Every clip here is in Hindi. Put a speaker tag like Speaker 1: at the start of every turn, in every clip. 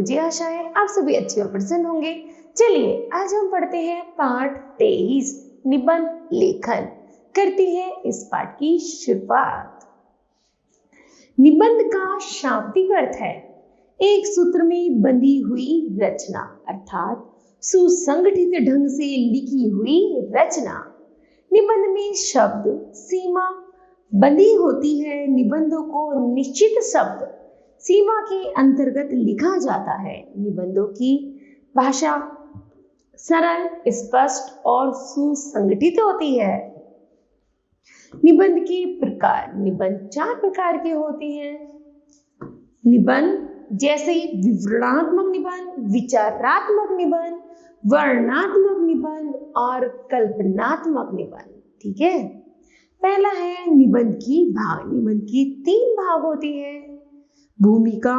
Speaker 1: मुझे आशा है आप सभी अच्छे और प्रसन्न होंगे। चलिए आज हम पढ़ते हैं पाठ 23 निबंध लेखन। करते हैं इस पाठ की शुरुआत। निबंध का शाब्दिक अर्थ है एक सूत्र में बंधी हुई रचना, अर्थात सुसंगठित ढंग से लिखी हुई रचना। निबंध में शब्द सीमा बंधी होती है। निबंधों को निश्चित शब्द सीमा के अंतर्गत लिखा जाता है। निबंधों की भाषा सरल, स्पष्ट और सुसंगठित होती है। निबंध के प्रकार। निबंध 4 प्रकार के होते हैं। निबंध जैसे विवरणात्मक निबंध, विचारात्मक निबंध, वर्णनात्मक निबंध और कल्पनात्मक निबंध। ठीक है। पहला है निबंध की भाग। निबंध की 3 भाग होते हैं, भूमिका,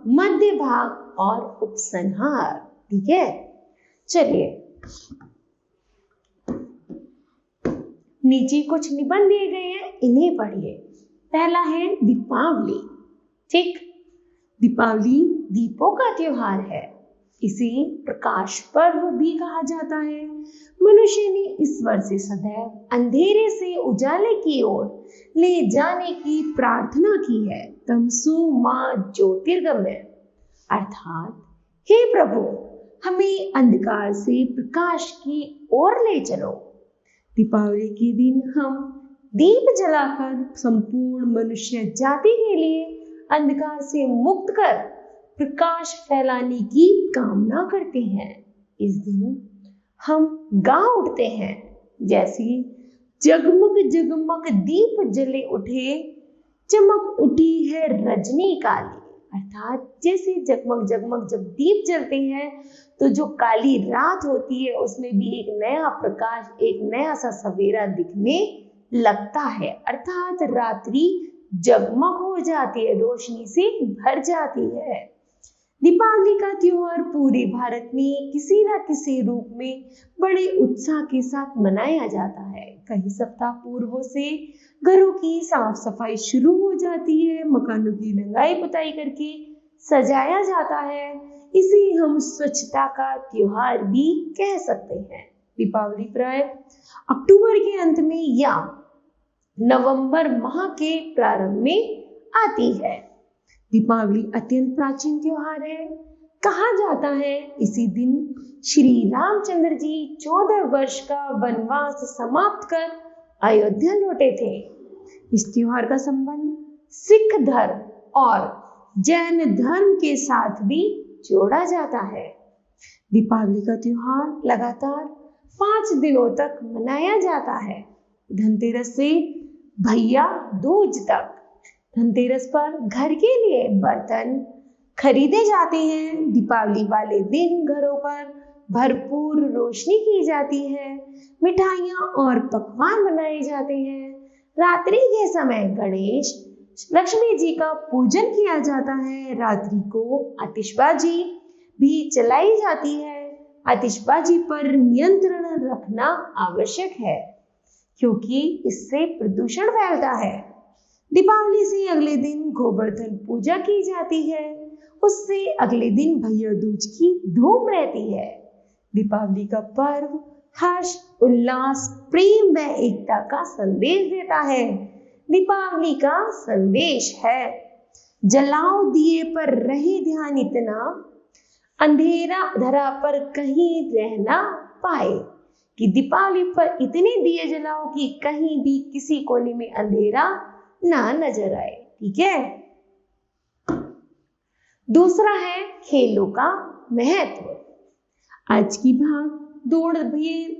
Speaker 1: मध्य भाग और उपसंहार। ठीक है। चलिए नीचे कुछ निबंध दिए गए हैं, इन्हें पढ़िए। पहला है दीपावली। ठीक, दीपावली दीपों का त्योहार है। इसे प्रकाश पर्व भी कहा जाता है। मनुष्य ने ईश्वर से सदैव अंधेरे से उजाले की ओर ले जाने की प्रार्थना की है। तमसो मां ज्योतिर्गमय, अर्थात हे प्रभु हमें अंधकार से प्रकाश की ओर ले चलो। दीपावली के दिन हम दीप जलाकर संपूर्ण मनुष्य जाति के लिए अंधकार से मुक्त कर प्रकाश फैलाने की कामना करते हैं। इस दिन हम गा उठते हैं, जैसे जगमग जगमग दीप जले उठे, चमक उठी है रजनी काली। अर्थात जैसे जगमग जगमग जब दीप जलते हैं तो जो काली रात होती है उसमें भी एक नया प्रकाश, एक नया सा सवेरा दिखने लगता है। अर्थात रात्रि जगमग हो जाती है, रोशनी से भर जाती है। दीपावली का त्योहार पूरे भारत में किसी न किसी रूप में बड़े उत्साह के साथ मनाया जाता है। कई सप्ताह पूर्व से घरों की साफ सफाई शुरू हो जाती है, मकानों की रंगाई पुताई करके सजाया जाता है। इसे हम स्वच्छता का त्योहार भी कह सकते हैं। दीपावली प्राय अक्टूबर के अंत में या नवंबर माह के प्रारंभ में आती है। दीपावली अत्यंत प्राचीन त्योहार है। कहा जाता है इसी दिन श्री रामचंद्र जी 14 वर्ष का वनवास समाप्त कर अयोध्या लौटे थे। इस त्योहार का संबंध सिख धर्म और जैन धर्म के साथ भी जोड़ा जाता है। दीपावली का त्योहार लगातार 5 दिनों तक मनाया जाता है। धनतेरस से भैया दूज तक। धनतेरस पर घर के लिए बर्तन खरीदे जाते हैं। दीपावली वाले दिन घरों पर भरपूर रोशनी की जाती है, मिठाइयाँ और पकवान बनाए जाते हैं। रात्रि के समय गणेश लक्ष्मी जी का पूजन किया जाता है। रात्रि को आतिशबाजी भी चलाई जाती है। आतिशबाजी पर नियंत्रण रखना आवश्यक है क्योंकि इससे प्रदूषण फैलता है। दीपावली से अगले दिन गोवर्धन पूजा की जाती है। उससे अगले दिन भैया दूज की धूम रहती है। दीपावली का पर्व हर्ष, उल्लास, प्रेम व एकता का संदेश देता है। दीपावली का संदेश है जलाओ दिए पर रहे ध्यान इतना, अंधेरा धरा पर कहीं रह ना पाए। कि दीपावली पर इतने दिए जलाओ कि कहीं भी किसी कोने में अंधेरा ना नजर आए। ठीक है। दूसरा है खेलों का महत्व। आज की भाग दौड़ भरी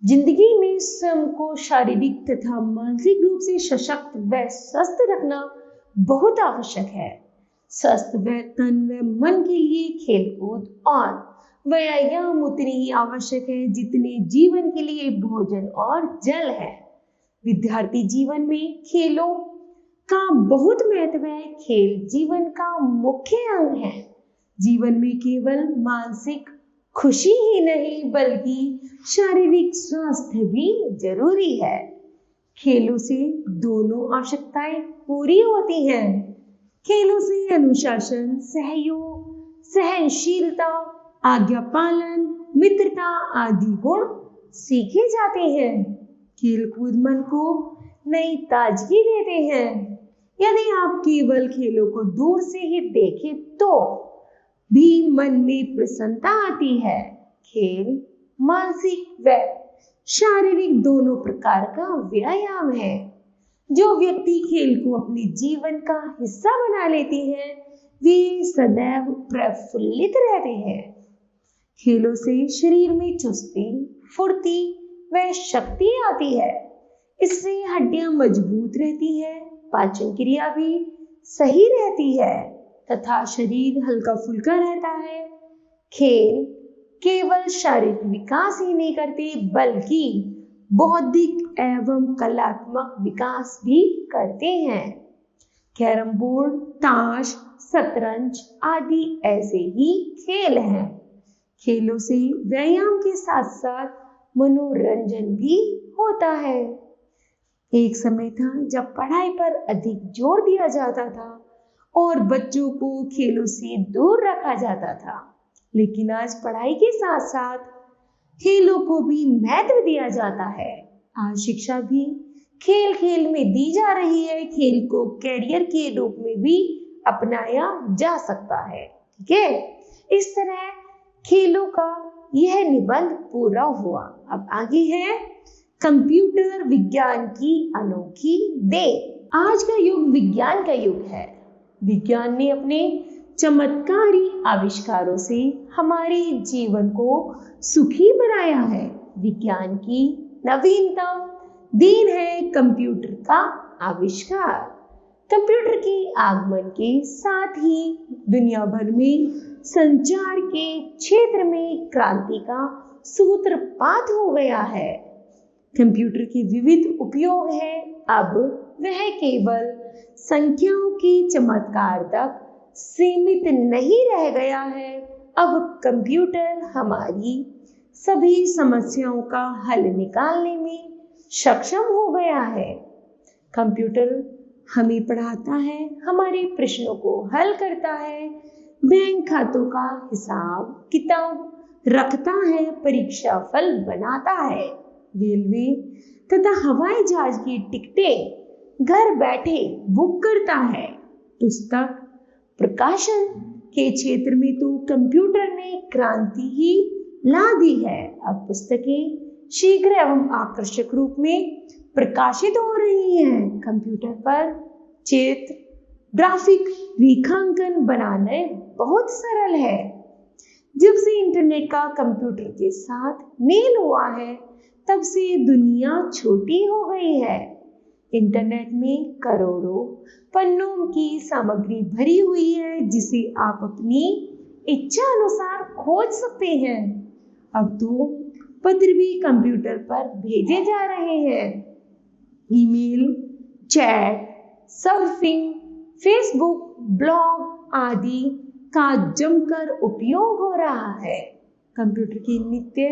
Speaker 1: जिंदगी में स्वयं को शारीरिक तथा मानसिक रूप से सशक्त व स्वस्थ रखना बहुत आवश्यक है। स्वस्थ व तन व मन के लिए खेलकूद और व्यायाम उतनी ही आवश्यक है जितने जीवन के लिए भोजन और जल है। विद्यार्थी जीवन में खेलों का बहुत महत्व है। खेल जीवन का मुख्य अंग है। जीवन में केवल मानसिक खुशी ही नहीं बल्कि शारीरिक स्वास्थ्य भी जरूरी है। खेलों से दोनों आवश्यकताएं पूरी होती हैं। खेलों से अनुशासन, सहयोग, सहनशीलता, आज्ञा पालन, मित्रता आदि गुण सीखे जाते हैं। खेलकूद मन को नई ताजगी देते हैं। यदि आप केवल खेलों को दूर से ही देखें तो भी मन में प्रसन्नता आती है। खेल मानसिक व शारीरिक दोनों प्रकार का व्यायाम है। जो व्यक्ति खेल को अपने जीवन का हिस्सा बना लेते हैं वे सदैव प्रफुल्लित रहते हैं। खेलों से शरीर में चुस्ती, फुर्ती व शक्ति आती है। इससे हड्डियां मजबूत रहती है, पाचन क्रिया भी सही रहती है तथा शरीर हल्का फुल्का रहता है। खेल केवल शारीरिक विकास ही नहीं करते बल्कि बौद्धिक एवं कलात्मक विकास भी करते हैं। कैरम बोर्ड, ताश, शतरंज आदि ऐसे ही खेल हैं। खेलों से व्यायाम के साथ साथ मनोरंजन भी होता है। एक समय था जब पढ़ाई पर अधिक जोर दिया जाता था और बच्चों को खेलों से दूर रखा जाता था, लेकिन आज पढ़ाई के साथ साथ खेलों को भी महत्व दिया जाता है। आज शिक्षा भी खेल खेल में दी जा रही है। खेल को कैरियर के रूप में भी अपनाया जा सकता है। ठीक है, इस तरह खेलों का यह निबंध पूरा हुआ। अब आगे है कंप्यूटर विज्ञान की अनोखी देन। आज का युग विज्ञान का युग है। विज्ञान ने अपने चमत्कारी आविष्कारों से हमारे जीवन को सुखी बनाया है। विज्ञान की नवीनतम देन है कंप्यूटर का आविष्कार। कंप्यूटर के आगमन के साथ ही दुनिया भर में संचार के क्षेत्र में क्रांति का सूत्रपात हो गया है। कंप्यूटर के विविध उपयोग हैं। अब वह केवल संख्याओं के चमत्कार तक सीमित नहीं रह गया है। अब कंप्यूटर हमारी सभी समस्याओं का हल निकालने में सक्षम हो गया है। कंप्यूटर हमें पढ़ाता है, हमारे प्रश्नों को हल करता है, बैंक खातों का हिसाब किताब रखता है, परीक्षा फल बनाता है, रेलवे तथा हवाई जहाज की टिकटें घर बैठे बुक करता है। पुस्तक प्रकाशन के क्षेत्र में तो कंप्यूटर ने क्रांति ही ला दी है। अब पुस्तकें शीघ्र एवं आकर्षक रूप में प्रकाशित हो रही हैं। कंप्यूटर पर चित्र, ग्राफिक, रेखांकन बनाना बहुत सरल है। जब से इंटरनेट का कंप्यूटर के साथ मेल हुआ है तब से दुनिया छोटी हो गई है। इंटरनेट में करोड़ों पन्नों की सामग्री भरी हुई है जिसे आप अपनी इच्छा अनुसार खोज सकते हैं। अब तो पत्र भी कंप्यूटर पर भेजे जा रहे हैं। Email, chat, surfing, Facebook, blog आदि का जमकर उपयोग हो रहा है। कंप्यूटर के नित्य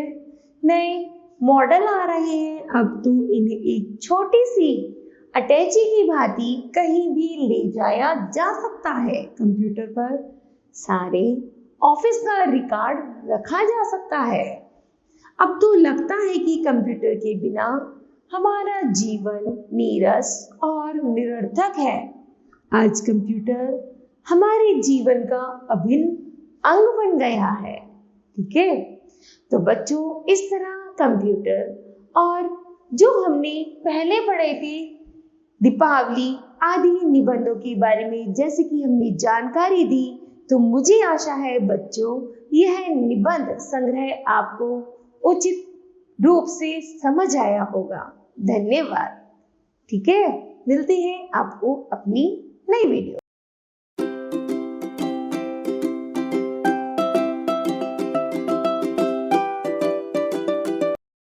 Speaker 1: नए मॉडल आ रहे हैं। अब तो इन्हें एक छोटी सी अटैची की भांति कहीं भी ले जाया जा सकता है। कंप्यूटर पर सारे ऑफिस का रिकॉर्ड रखा जा सकता है। अब तो लगता है कि कंप्यूटर के बिना हमारा जीवन नीरस और निरर्थक है। आज कंप्यूटर हमारे जीवन का अभिन्न अंग बन गया है। ठीक है, तो बच्चों इस तरह कंप्यूटर और जो हमने पहले पढ़े थे दीपावली आदि निबंधों के बारे में जैसे कि हमने जानकारी दी, तो मुझे आशा है बच्चों यह निबंध संग्रह आपको उचित रूप से समझ आया होगा। धन्यवाद। ठीक है, मिलते हैं आपको अपनी नई वीडियो।